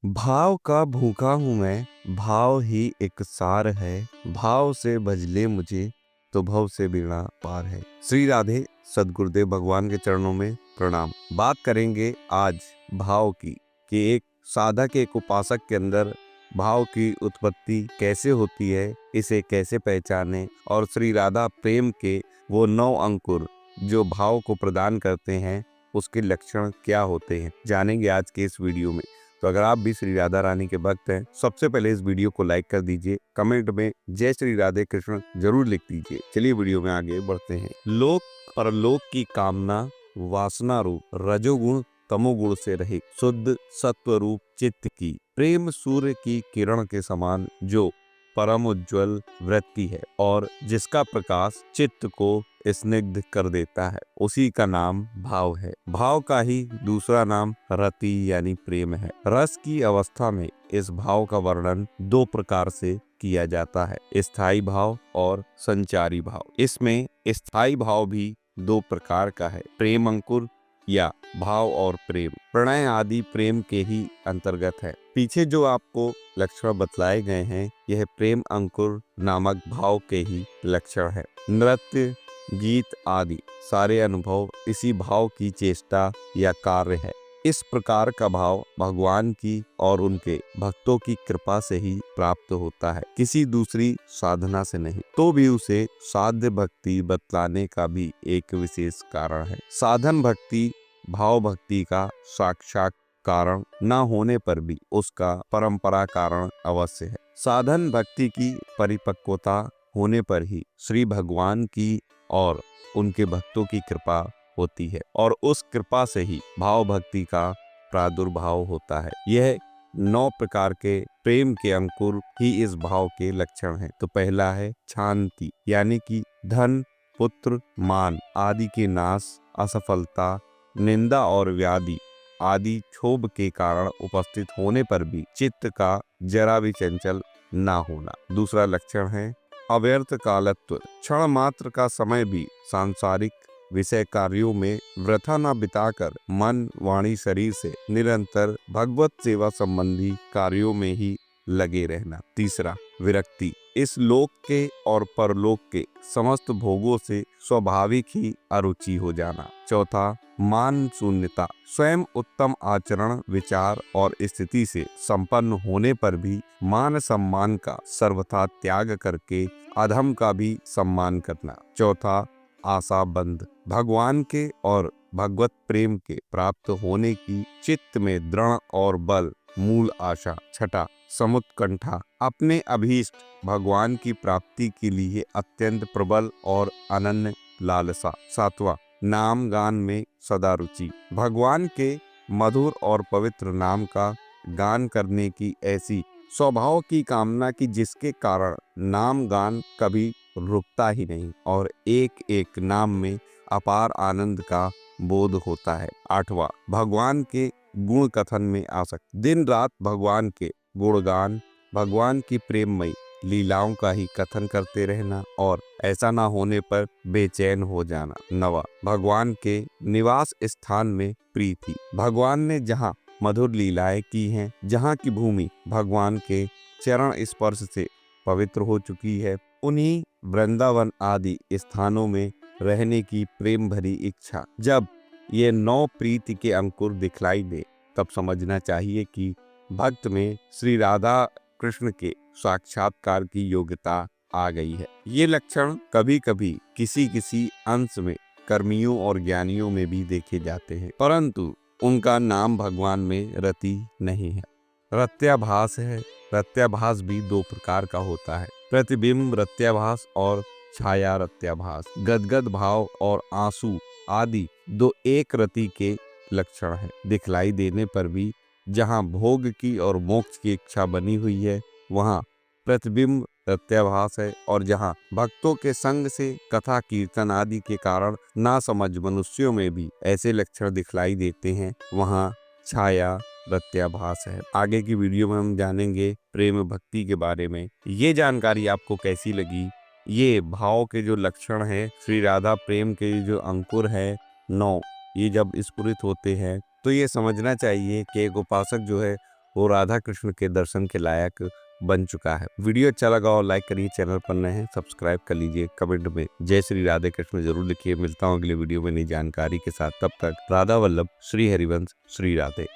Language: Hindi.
भाव का भूखा हूँ मैं, भाव ही एक सार है। भाव से भजले मुझे तो भव से बीड़ा पार है। श्री राधे सद्गुरुदेव भगवान के चरणों में प्रणाम। बात करेंगे आज भाव की कि एक साधक एक उपासक के अंदर भाव की उत्पत्ति कैसे होती है, इसे कैसे पहचाने और श्री राधा प्रेम के वो 9 अंकुर जो भाव को प्रदान करते हैं उसके लक्षण क्या होते हैं, जानेंगे आज के इस वीडियो में। तो अगर आप भी श्री राधा रानी के भक्त हैं, सबसे पहले इस वीडियो को लाइक कर दीजिए, कमेंट में जय श्री राधे कृष्ण जरूर लिख दीजिए। चलिए वीडियो में आगे बढ़ते हैं। लोक परलोक की कामना वासना रूप रजोगुण तमोगुण से रहित शुद्ध सत्व रूप चित्त की प्रेम सूर्य की किरण के समान जो परम उज्ज्वल वृत्ति है और जिसका प्रकाश चित्त को स्निग्ध कर देता है, उसी का नाम भाव है। भाव का ही दूसरा नाम रति यानी प्रेम है। रस की अवस्था में इस भाव का वर्णन 2 प्रकार से किया जाता है, स्थायी भाव और संचारी भाव। इसमें स्थायी भाव भी 2 प्रकार का है, प्रेम अंकुर या भाव और प्रेम। प्रणय आदि प्रेम के ही अंतर्गत है। पीछे जो आपको लक्षण बतलाए गए हैं, यह प्रेम अंकुर नामक भाव के ही लक्षण है। नृत्य गीत आदि सारे अनुभव इसी भाव की चेष्टा या कार्य है। इस प्रकार का भाव भगवान की और उनके भक्तों की कृपा से ही प्राप्त होता है, किसी दूसरी साधना से नहीं। तो भी उसे साध्य भक्ति बतलाने का भी एक विशेष कारण है। साधन भक्ति भाव भक्ति का साक्षात कारण न होने पर भी उसका परंपरा कारण अवश्य है। साधन भक्ति की परिपक्वता होने पर ही श्री भगवान की और उनके भक्तों की कृपा होती है और उस कृपा से ही भाव भक्ति का प्रादुर्भाव होता है। यह 9 प्रकार के प्रेम के अंकुर ही इस भाव के लक्षण हैं। तो पहला है शांति, यानी कि धन पुत्र मान आदि के नाश, असफलता निंदा और व्याधि आदि क्षोभ के कारण उपस्थित होने पर भी चित्त का जरा भी चंचल ना होना। दूसरा लक्षण है अव्यर्थ कालत्व, क्षण मात्र का समय भी सांसारिक विषय कार्यों में वृथा न बिताकर मन वाणी शरीर से निरंतर भगवत सेवा संबंधी कार्यों में ही लगे रहना। तीसरा विरक्ति, इस लोक के और परलोक के समस्त भोगों से स्वाभाविक ही अरुचि हो जाना। चौथा मान शून्यता, स्वयं उत्तम आचरण विचार और स्थिति से संपन्न होने पर भी मान सम्मान का सर्वथा त्याग करके अधम का भी सम्मान करना। चौथा आशा बंध, भगवान के और भगवत प्रेम के प्राप्त होने की चित्त में दृढ़ और बल मूल आशा। छठा समुत्कंठा, अपने अभीष्ट भगवान की प्राप्ति के लिए अत्यंत प्रबल और अनन्य लालसा। सातवां नाम गान में सदा रुचि, भगवान के मधुर और पवित्र नाम का गान करने की ऐसी स्वभाव की कामना की जिसके कारण नाम गान कभी रुकता ही नहीं और एक एक नाम में अपार आनंद का बोध होता है। आठवां भगवान के गुण कथन में आसक्त, दिन रात भगवान के गुणगान भगवान की प्रेममयी लीलाओं का ही कथन करते रहना और ऐसा ना होने पर बेचैन हो जाना। नवा भगवान के निवास स्थान में प्रीति, भगवान ने जहाँ मधुर लीलाएं की हैं, जहाँ की भूमि भगवान के चरण स्पर्श से पवित्र हो चुकी है, उन्हीं वृंदावन आदि स्थानों में रहने की प्रेम भरी इच्छा। जब ये 9 प्रीति के अंकुर दिखलाई दे तब समझना चाहिए कि भक्त में श्री राधा कृष्ण के साक्षात्कार की योग्यता आ गई है। ये लक्षण कभी कभी किसी किसी अंश में कर्मियों और ज्ञानियों में भी देखे जाते हैं, परंतु उनका नाम भगवान में रति नहीं है, रत्याभास है। रत्याभास भी 2 प्रकार का होता है, प्रतिबिंब रत्याभास और छाया रत्याभास। गदगद भाव और आंसू आदि 2 एक रति के लक्षण हैं। दिखलाई देने पर भी जहाँ भोग की और मोक्ष की इच्छा बनी हुई है वहाँ प्रतिबिंब रत्याभास है और जहाँ भक्तों के संग से कथा कीर्तन आदि के कारण नासमझ मनुष्यों में भी ऐसे लक्षण दिखलाई देते हैं वहाँ छाया रत्याभास है। आगे की वीडियो में हम जानेंगे प्रेम भक्ति के बारे में। ये जानकारी आपको कैसी लगी? ये भाव के जो लक्षण हैं, श्री राधा प्रेम के जो अंकुर है 9, ये जब स्फुरित होते हैं तो ये समझना चाहिए कि एक उपासक जो है वो राधा कृष्ण के दर्शन के लायक बन चुका है। वीडियो अच्छा लगा और लाइक करिए, चैनल पर नए हैं सब्सक्राइब कर लीजिए, कमेंट में जय श्री राधे कृष्ण जरूर लिखिए। मिलता हूँ अगले वीडियो में नई जानकारी के साथ, तब तक राधा वल्लभ, श्री हरिवंश, श्री राधे।